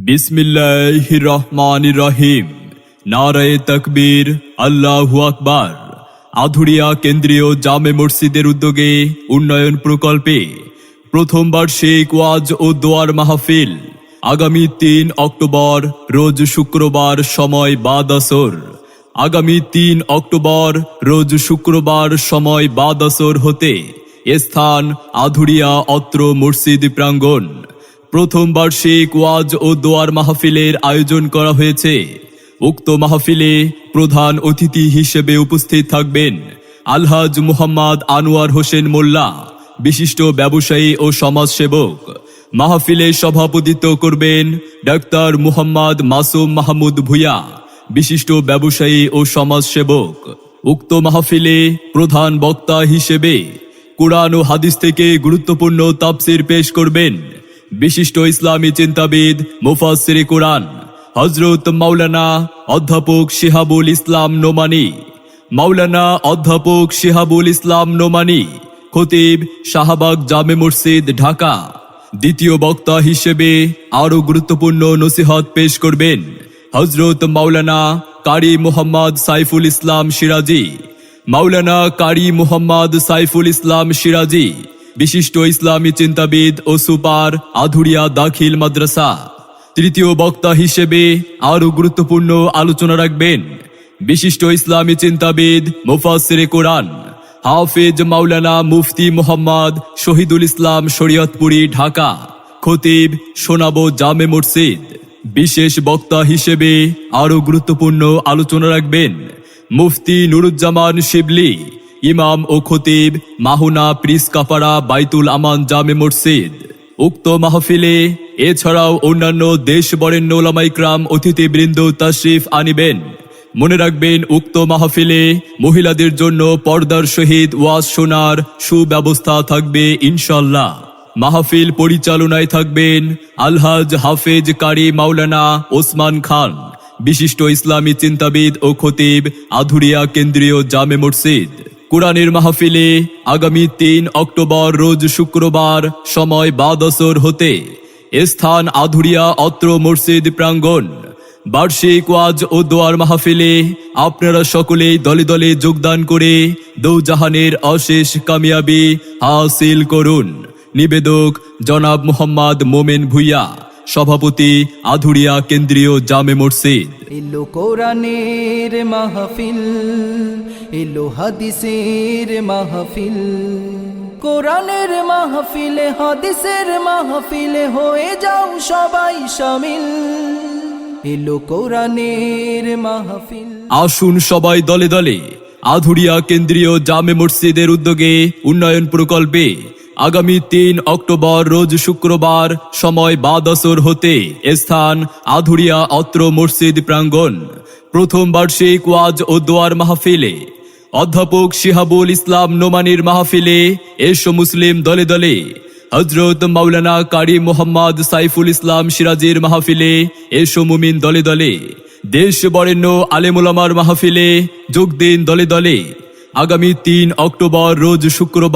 বিসমিল্লাহির রহমানির রহিম। নারায়ে তাকবীর, আল্লাহু আকবার। আধুরিয়া কেন্দ্রীয় জামে মসজিদের উদ্যোগে উন্নয়ন প্রকল্পে প্রথম বার্ষিক ওয়াজ ও দোয়ার মাহফিল আগামী ৩ অক্টোবর রোজ শুক্রবার, সময় বাদ আসর। আগামী ৩ অক্টোবর রোজ শুক্রবার সময় বাদ আসর হতে স্থান আধুরিয়া অত্র মসজিদ প্রাঙ্গণ। প্রথম বার্ষিক ওয়াজ ও দোয়ার মাহফিলের আয়োজন করা হয়েছে। উক্ত মাহফিলে প্রধান অতিথি হিসেবে উপস্থিত থাকবেন আলহাজ মুহাম্মদ আনোয়ার হোসেন মোল্লা, বিশিষ্ট ব্যবসায়ী ও সমাজসেবক। মাহফিলে সভাপতিত্ব করবেন ডাক্তার মুহাম্মদ মাসুম মাহমুদ ভুঁইয়া, বিশিষ্ট ব্যবসায়ী ও সমাজসেবক। উক্ত মাহফিলে প্রধান বক্তা হিসেবে কুরআন ও হাদিস থেকে গুরুত্বপূর্ণ তাফসীর পেশ করবেন বিশিষ্ট ইসলামী চিন্তাবিদ মুফাসসিরে কুরআন হযরত মাওলানা অধ্যাপক শিহাবুল ইসলাম নোমানী। মাওলানা অধ্যাপক শিহাবুল ইসলাম নোমানী, খতিব, শাহবাগ জামে মসজিদ, ঢাকা। দ্বিতীয় বক্তা হিসেবে আরও গুরুত্বপূর্ণ নসিহত পেশ করবেন হযরত মাওলানা কারি মুহাম্মদ সাইফুল ইসলাম সিরাজি। মাওলানা কারি মুহাম্মদ সাইফুল ইসলাম সিরাজি, বিশিষ্ট ইসলামী চিন্তাবিদ ও সুপার, আধুরিয়া দাখিল মাদ্রাসা। তৃতীয় বক্তা হিসেবে আরও গুরুত্বপূর্ণ আলোচনা রাখবেন বিশিষ্ট ইসলামী চিন্তাবিদ মুফাসসিরে কুরআন হাফেজ মাওলানা মুফতি মুহাম্মদ শহীদুল ইসলাম শরীয়তপুরী, ঢাকা। খতিব, শোনাবো জামে মসজিদ। বিশেষ বক্তা হিসেবে আরও গুরুত্বপূর্ণ আলোচনা রাখবেন মুফতি নুরুজ্জামান শিবলি, ইমাম ও খতিব, মাহুনা প্রিসকাপাড়া বাইতুল আমান জামে মসজিদ। উক্ত মাহফিলে এছাড়াও অন্যান্য দেশ বরেণ্য উলামা ইকরাম অতিথিবৃন্দ তাশরিফ আনিবেন। মনে রাখবেন, উক্ত মাহফিলে মহিলাদের জন্য পর্দার সহিত ওয়াজ শোনার সুব্যবস্থা থাকবে ইনশাআল্লাহ। মাহফিল পরিচালনায় থাকবেন আলহাজ হাফেজ কারি মাওলানা ওসমান খান, বিশিষ্ট ইসলামী চিন্তাবিদ ও খতিব, আধুরিয়া কেন্দ্রীয় জামে মসজিদ। কুরআনের মাহফিলে আগামী ৩ অক্টোবর রোজ শুক্রবার সময় বাদ আসর হতে স্থান আধুরিয়া অত্র মসজিদ প্রাঙ্গণ। বার্ষিক ওয়াজ ও দোয়ার মাহফিলে আপনারা সকলেই দলে দলে যোগদান করে দৌজাহানের অশেষ কামিয়াবি হাসিল করুন। নিবেদক জনাব মুহাম্মদ মোমেন ভুঁইয়া, সভাপতি, আধুরিয়া কেন্দ্রীয় জামে মসজিদ। এলো কোরআনের মাহফিল, এলো হাদিসের মাহফিল। কোরআনের মাহফিলে, হাদিসের মাহফিলে হয়ে যাও সবাই শামিল। এলো কোরআনের মাহফিল। আসুন সবাই দলে দলে আধুরিয়া কেন্দ্রীয় জামে মসজিদের উদ্যোগে উন্নয়ন প্রকল্পে আগামী ৩ অক্টোবর রোজ শুক্রবার সময় বাদ আসর হতে স্থান আধুরিয়া অত্র মসজিদ প্রাঙ্গণ। প্রথম বার্ষিক ওয়াজ ও দোয়ার মাহফিলে অধ্যাপক শিহাবুল ইসলাম নোমানীর মাহফিলে এসো মুসলিম দলে দলে। হযরত মাওলানা কারি মুহাম্মদ সাইফুল ইসলাম সিরাজির মাহফিলে এসো মুমিন দলে দলে। দেশ বরেণ্য আলেম উলামার মাহফিলে যোগ দিন দলে দলে। আগামী ৩ অক্টোবর রোজ শুক্রবার